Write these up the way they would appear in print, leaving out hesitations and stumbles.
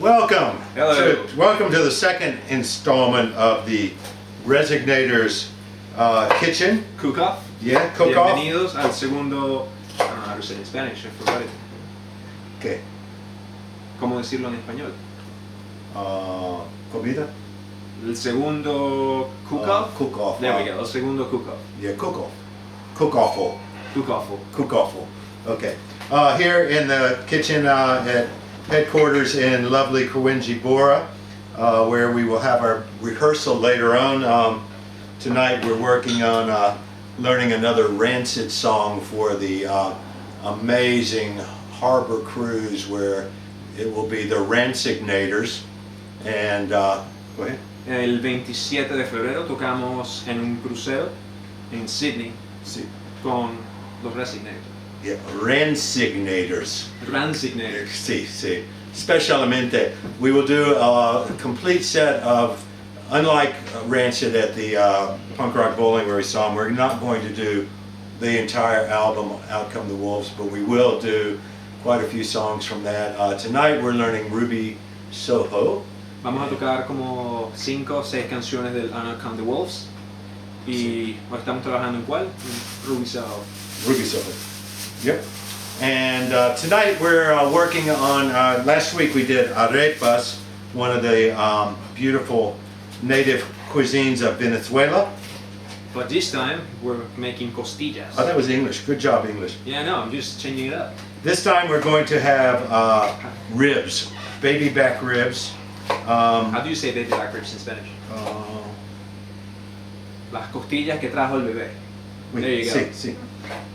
Welcome. Hello. Welcome to the second installment of the Resignators kitchen. Cook-off. Yeah, cook-off. Bienvenidos al segundo. I don't know how to say it in Spanish. I forgot it. Okay. ¿Cómo decirlo en español? Comida. El segundo cook-off. Cook-off. There we go. El segundo cook-off. Yeah, cook-off. Cook-offal. Cook-offal. Cook-offal. Okay. Here in the kitchen at headquarters in lovely Kawinji Bora, where we will have our rehearsal later on. Tonight we're working on learning another Rancid song for the amazing harbor cruise where it will be the Resignators. And go ahead. El 27 de febrero tocamos en un crucero en Sydney Sí. con los Resignators. Yeah, Resignators. Resignators. Sí, sí. Specialmente, we will do a complete set of, unlike Rancid at the Punk Rock Bowling where we saw them, we're not going to do the entire album, Out Come the Wolves, but we will do quite a few songs from that. Tonight we're learning Ruby Soho. Vamos a tocar como 5 o 6 canciones del Out Come the Wolves. Y hoy estamos trabajando en cuál? En Ruby Soho. Ruby Soho. Yep. And tonight we're working on, last week we did arepas, one of the beautiful native cuisines of Venezuela. But this time we're making costillas. Oh, that was English. Good job, English. Yeah, no, I'm just changing it up. This time we're going to have ribs, baby back ribs. How do you say baby back ribs in Spanish? Las costillas que trajo el bebé. There you go. Sí, sí.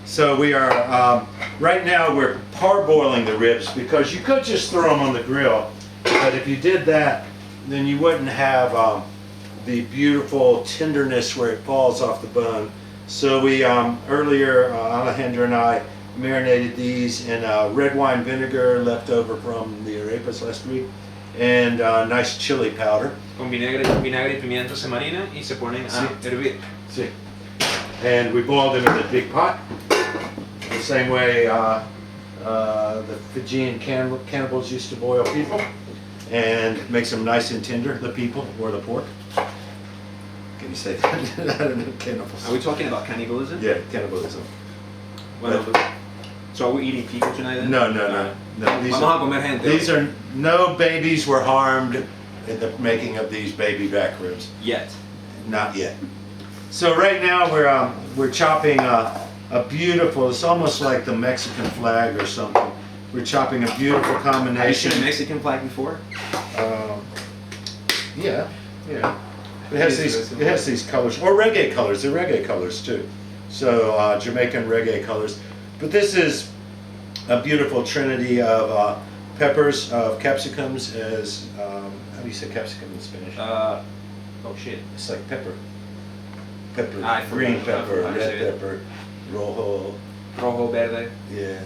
So we are, right now we're parboiling the ribs because you could just throw them on the grill, but if you did that, then you wouldn't have the beautiful tenderness where it falls off the bone. So we, earlier, Alejandra and I marinated these in red wine vinegar left over from the arepas last week, and nice chili powder. Con vinagre y pimienta se marina y se ponen a hervir. See. And we boiled them in a big pot, the same way the Fijian cannibals used to boil people, and makes them nice and tender, the people, or the pork. Can you say that? I don't know, cannibals. Are we talking about cannibalism? Yeah, cannibalism. Well, so are we eating people tonight then? No. These Vamos a comer gente. These are, no babies were harmed in the making of these baby back ribs. Yet. Not yet. So right now we're chopping a beautiful, it's almost like the Mexican flag or something. We're chopping a beautiful Have you combination. seen a Mexican flag before? Yeah. It has these colors, or reggae colors. They're reggae colors too. So Jamaican reggae colors. But this is a beautiful trinity of peppers, of capsicums. As how do you say capsicum in Spanish? Oh shit. It's like pepper, green pepper, red pepper, Rojo, verde. yeah.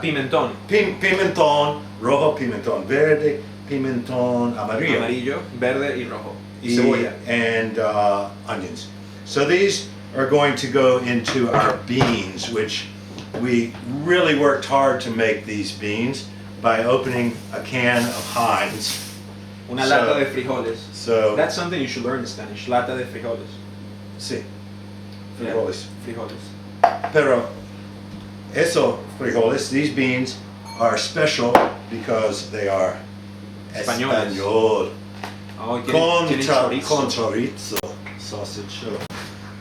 Pimentón. Pimentón, rojo, pimentón verde, pimentón amarillo. Amarillo, verde y rojo. Y Y- cebolla. and onions. So these are going to go into our beans, which we really worked hard to make these beans by opening a can of Heinz. Una So- lata de frijoles. So, That's something you should learn in Spanish. Lata de frijoles. sí, Yeah, frijoles. frijoles. Pero frijoles, these beans are special because they are Españoles. español. Oh, Con chorizo. chorizo sausage. So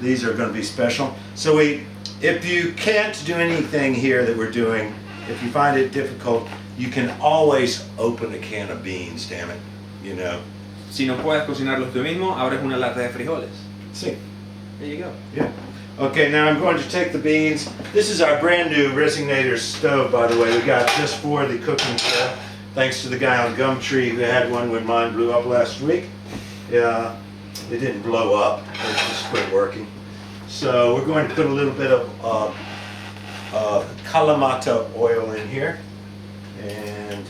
these are going to be special. So if you can't do anything here that we're doing, if you find it difficult, you can always open a can of beans. Damn it, you know. Si no puedes cocinarlos tú mismo, abres una lata de frijoles. See, There you go. yeah. Okay, now I'm going to take the beans. This is our brand new Resignators stove, by the way. We got just for the cooking stuff. Thanks to the guy on Gumtree who had one when mine blew up last week. Yeah, it didn't blow up, it just quit working. So we're going to put a little bit of Kalamata oil in here, and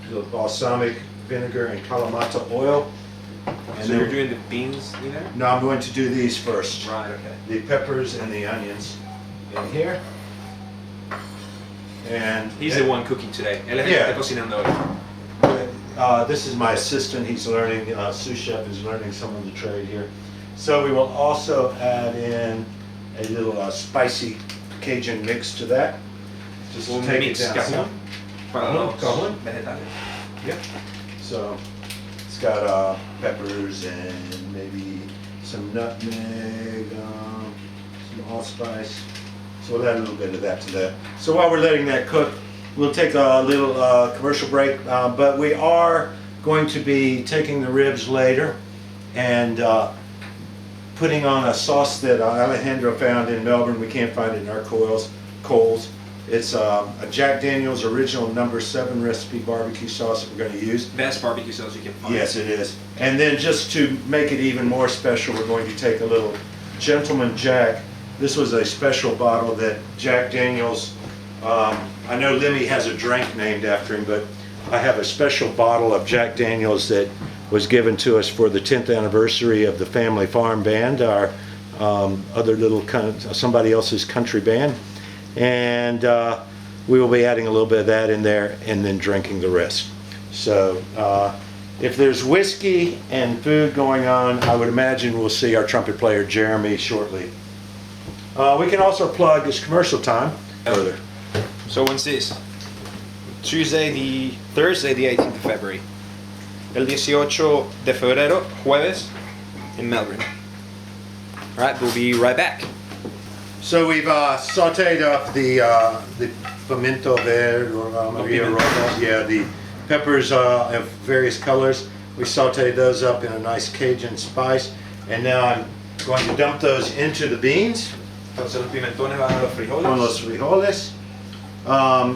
a little balsamic vinegar and Kalamata oil. And So you're doing the beans in there? no, I'm going to do these first. Right, okay. The peppers and the onions in here. And He's the one cooking today. Él es el que Yeah. está cocinando hoy. This is my assistant. He's learning, sous chef is learning some of the trade here. So we will also add in a little spicy Cajun mix to that. Just to Un take mix it down. cajún para los Cajún. vegetales. Yep. So it's got peppers and maybe some nutmeg, some allspice. So we'll add a little bit of that to that. So while we're letting that cook, we'll take a little commercial break, but we are going to be taking the ribs later and putting on a sauce that Alejandro found in Melbourne. We can't find it in our Coles. It's a Jack Daniel's original number 7 recipe barbecue sauce that we're going to use. Best barbecue sauce you can find. Yes, it is. And then just to make it even more special, we're going to take a little Gentleman Jack. This was a special bottle that Jack Daniel's, I know Lemmy has a drink named after him, but I have a special bottle of Jack Daniel's that was given to us for the 10th anniversary of the Family Farm Band, our other little somebody else's country band. And we will be adding a little bit of that in there and then drinking the rest. So if there's whiskey and food going on, I would imagine we'll see our trumpet player Jeremy shortly. We can also plug this commercial time further. So when's this? Thursday the 18th of February. El 18 de febrero, jueves, in Melbourne. Alright, we'll be right back. So we've sauteed up the pimiento verde or Maria roja. Yeah, the peppers of various colors. We sauteed those up in a nice Cajun spice, and now I'm going to dump those into the beans. Entonces los pimentones van a los frijoles. Con los frijoles.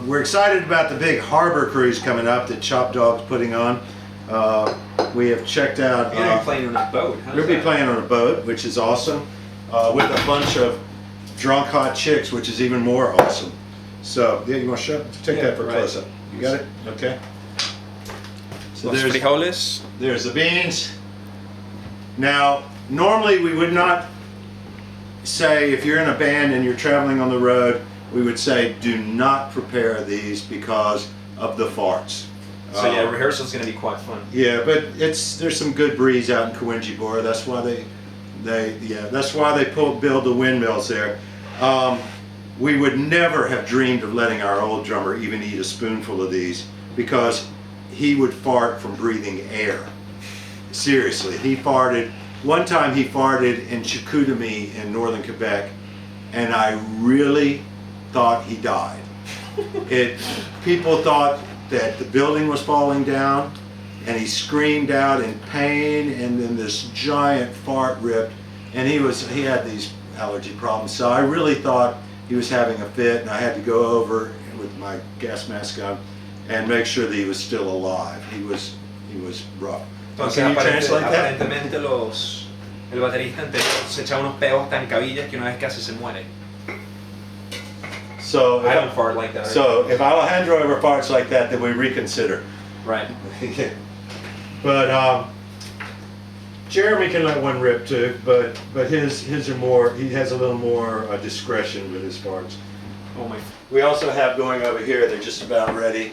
We're excited about the big harbor cruise coming up that Chop Dog's putting on. We have checked out. You're gonna be playing on a boat. We'll be playing on a boat, which is awesome, with a bunch of drunk hot chicks, which is even more awesome. So yeah, you want to take that for a close up. You got it? Okay. So Los frijoles. there's the beans. Now, normally we would not say, if you're in a band and you're traveling on the road, we would say do not prepare these because of the farts. So yeah, rehearsal's gonna be quite fun. Yeah, but there's some good breeze out in Coingebora. That's why they build the windmills there. We would never have dreamed of letting our old drummer even eat a spoonful of these because he would fart from breathing air. Seriously, he farted. One time he farted in Chicoutimi in northern Quebec, and I really thought he died. People thought that the building was falling down, and he screamed out in pain, and then this giant fart ripped, and he had these allergy problems. So I really thought he was having a fit, and I had to go over with my gas mask on and make sure that he was still alive. He was rough. Entonces, Can you translate that? aparentemente el baterista anterior se echa unos peos tan cabillas que una vez que hace se muere. So I don't fart like that. So if Alejandro ever farts like that, then we reconsider. Right. But Jeremy can let one rip too, but his are more. He has a little more discretion with his farts. Oh my. We also have going over here. They're just about ready.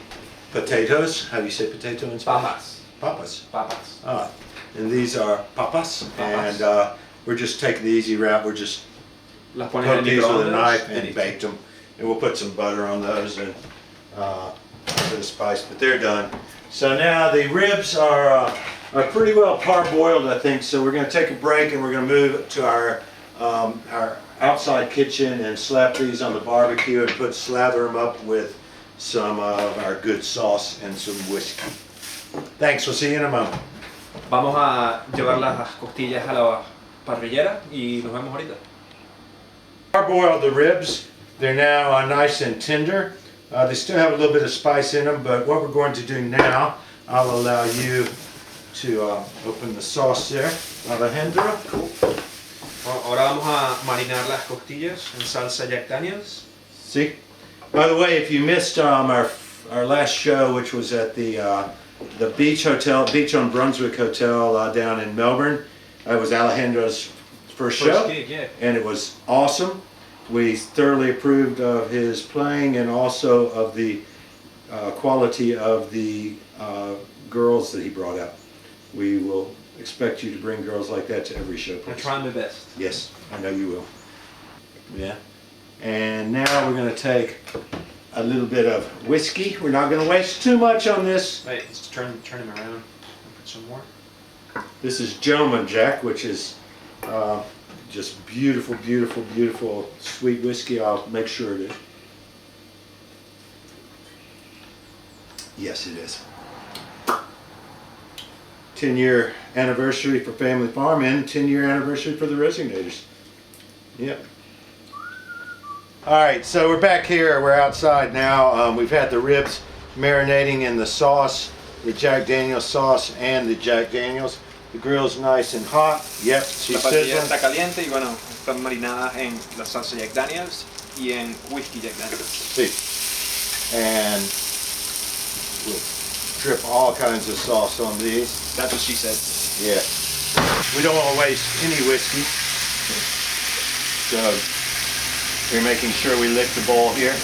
Potatoes. How do you say potato in Spanish? Papas. Papas. Papas. And these are papas. Papas. And we're just taking the easy route. We're just Las pones en poke el these with a microondas knife y and listo. baked them. And we'll put some butter on those and a bit of spice, but they're done. So now the ribs are pretty well parboiled, I think. So we're going to take a break and we're going to move to our outside kitchen and slap these on the barbecue and slather them up with some of our good sauce and some whiskey. Thanks. We'll see you in a moment. Vamos a llevar las costillas a la parrillera y nos vemos ahorita. Parboiled the ribs. They're now nice and tender. They still have a little bit of spice in them, but what we're going to do now, I'll allow you to open the sauce there. Alejandro. Cool. Ahora vamos a marinar las costillas en salsa Jack Daniel's. See? By the way, if you missed our last show, which was at the Beach on Brunswick Hotel down in Melbourne, it was Alejandro's first show, gig, yeah. and it was awesome. We thoroughly approved of his playing and also of the quality of the girls that he brought out. We will expect you to bring girls like that to every show. I'm trying my best. Yes, I know you will. Yeah. And now we're going to take a little bit of whiskey. We're not going to waste too much on this. Wait, let's turn him around and put some more. This is Gentleman Jack, which is just beautiful, beautiful, beautiful sweet whiskey. I'll make sure it is. Yes, it is. 10-year anniversary for Family Farm and 10-year anniversary for the Resignators. Yep. All right, so we're back here. We're outside now. We've had the ribs marinating in the sauce, the Jack Daniels sauce and the Jack Daniels. The grill's nice and hot. Yep, she's La parrilla sizzling. está caliente y bueno, están marinadas en la salsa Jack Daniels y en whisky Jack Daniels. See. And we'll drip all kinds of sauce on these. That's what she said. Yeah. We don't want to waste any whiskey. So we're making sure we lick the bowl here.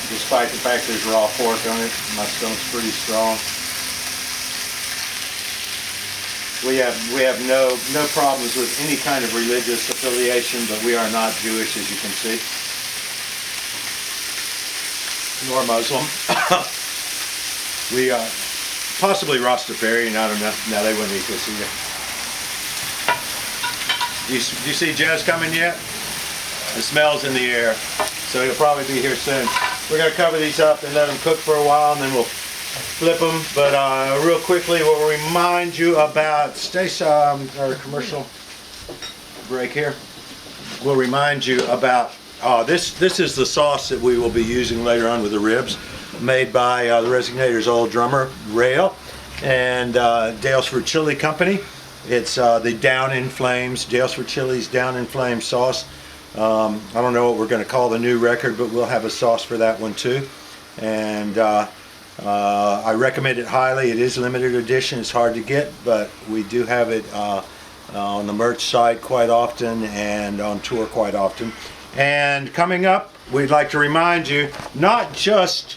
Despite the fact there's raw pork on it, my stomach's pretty strong. We have no problems with any kind of religious affiliation, but we are not Jewish, as you can see, nor Muslim. We are possibly Rastafarian. I don't know. No, they wouldn't eat this either. Do you see Jazz coming yet? The smell's in the air, so he'll probably be here soon. We're going to cover these up and let them cook for a while, and then we'll flip them. But real quickly, we'll remind you about our commercial break here. We'll remind you about this is the sauce that we will be using later on with the ribs, made by the Resignators' old drummer Rail and Dalesford Chili Company. It's the Down in Flames, Dalesford Chili's Down in Flames sauce. I don't know what we're going to call the new record, but we'll have a sauce for that one too. And I recommend it highly. It is limited edition. It's hard to get, but we do have it on the merch site quite often and on tour quite often. And coming up, we'd like to remind you, not just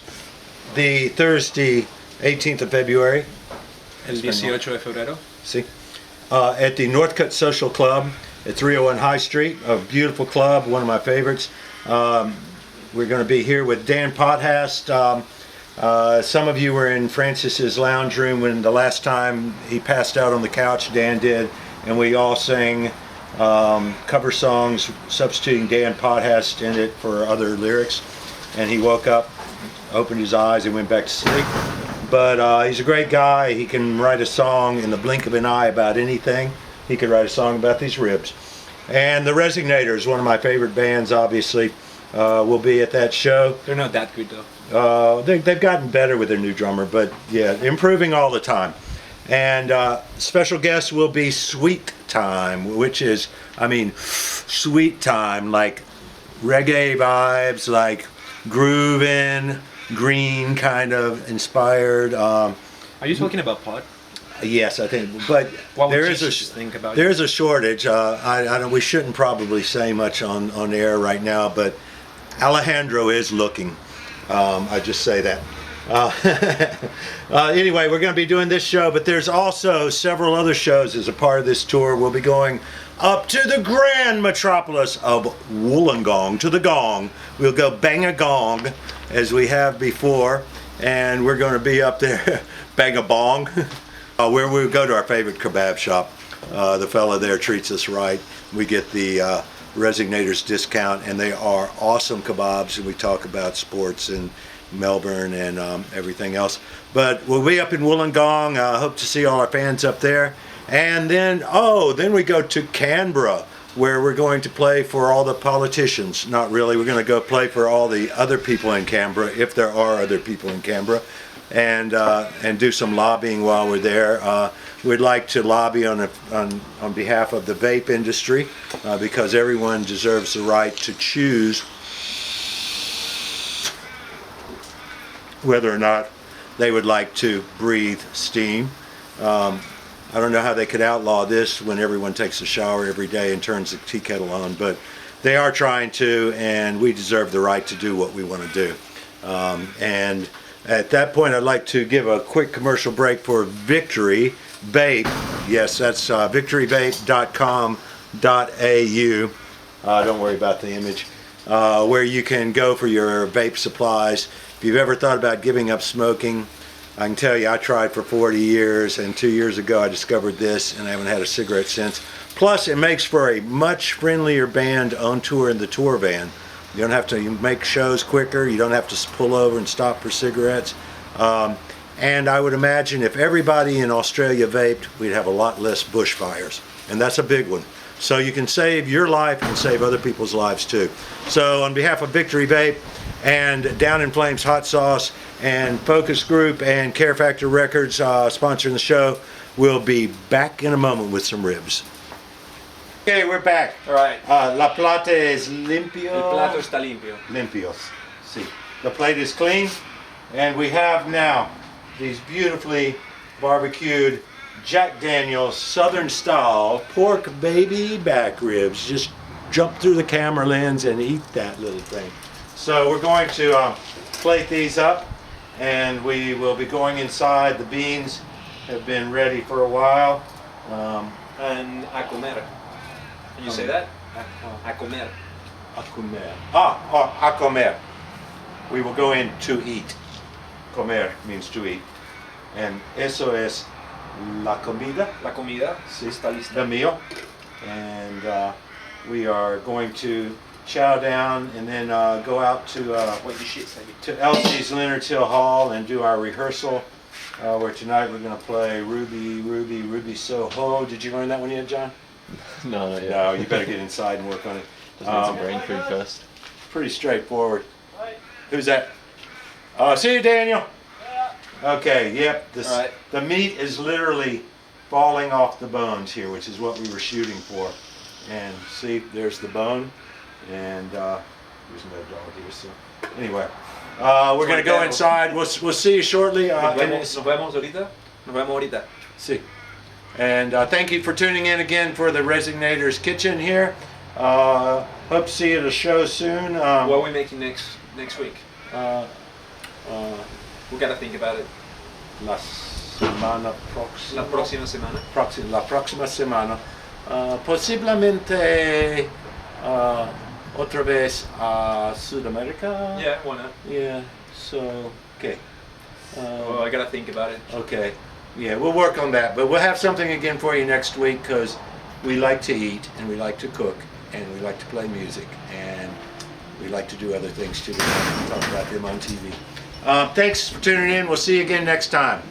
the Thursday, 18th of February. El 18 de febrero. See? At the Northcutt Social Club at 301 High Street, a beautiful club, one of my favorites. We're going to be here with Dan Pothast. Some of you were in Francis's lounge room when the last time he passed out on the couch, Dan did, and we all sang cover songs substituting Dan Pothast in it for other lyrics. And he woke up, opened his eyes, and went back to sleep. But he's a great guy. He can write a song in the blink of an eye about anything. He could write a song about these ribs. And the Resignators, one of my favorite bands, obviously, will be at that show. They're not that good though. They've gotten better with their new drummer, but yeah, improving all the time. And special guest will be Sweet Time, which is, I mean, sweet time, like reggae vibes, like grooving, green kind of inspired. Are you talking about pot? Yes, I think, but there is a shortage. I don't. We shouldn't probably say much on air right now, but Alejandro is looking. I just say that. Anyway, we're going to be doing this show, but there's also several other shows as a part of this tour. We'll be going up to the grand metropolis of Wollongong, to the Gong. We'll go bang a gong as we have before, and we're going to be up there, bang a bong. Where we go to our favorite kebab shop. The fella there treats us right. We get the Resignators discount, and they are awesome kebabs, and we talk about sports and Melbourne and everything else. But we'll be up in Wollongong. Hope to see all our fans up there. And then, then we go to Canberra, where we're going to play for all the politicians. Not really. We're going to go play for all the other people in Canberra, if there are other people in Canberra. And do some lobbying while we're there. We'd like to lobby on behalf of the vape industry because everyone deserves the right to choose whether or not they would like to breathe steam. I don't know how they could outlaw this when everyone takes a shower every day and turns the tea kettle on, but they are trying to, and we deserve the right to do what we want to do. And at that point, I'd like to give a quick commercial break for Victory Vape. Yes, that's victoryvape.com.au. Don't worry about the image. Where you can go for your vape supplies. If you've ever thought about giving up smoking, I can tell you I tried for 40 years, and 2 years ago I discovered this, and I haven't had a cigarette since. Plus, it makes for a much friendlier band on tour in the tour van. You don't have to make shows quicker. You don't have to pull over and stop for cigarettes. And I would imagine if everybody in Australia vaped, we'd have a lot less bushfires. And that's a big one. So you can save your life and save other people's lives too. So on behalf of Victory Vape and Down in Flames Hot Sauce and Focus Group and Care Factor Records sponsoring the show, we'll be back in a moment with some ribs. Okay, we're back. All right. La plata es limpio. El plato está limpio. Limpios. See, the plate is clean, and we have now these beautifully barbecued Jack Daniel's Southern style pork baby back ribs. Just jump through the camera lens and eat that little thing. So we're going to plate these up, and we will be going inside. The beans have been ready for a while. And a comer. Can you say that? A comer. A comer. A comer. We will go in to eat. Comer means to eat. And eso es la comida. La comida Sí, está lista. the meal. And we are going to chow down and then go out to What you shit say. to Elsie's Leonard's Hill Hall and do our rehearsal. Where tonight we're going to play Ruby, Ruby, Ruby Soho. Did you learn that one yet, John? No, not yet. No, you better get inside and work on it. Just need some brain food first. Pretty straightforward. Who's that? See you, Daniel. Okay, yep. This, All right. The meat is literally falling off the bones here, which is what we were shooting for. And see, there's the bone, and there's no dog here. So anyway, we're gonna go inside. We'll see you shortly. Nos vemos ahorita. Nos vemos ahorita. See. And thank you for tuning in again for the Resignators Kitchen here. Hope to see you at a show soon. What are we making next week? We gotta think about it. La semana próxima. La próxima semana. La próxima semana. Posiblemente otra vez a Sudamérica. Yeah, why not? Yeah. So okay. Well, I gotta think about it. Okay. Yeah, we'll work on that, but we'll have something again for you next week because we like to eat and we like to cook and we like to play music and we like to do other things too. We talk about them on TV. Thanks for tuning in. We'll see you again next time.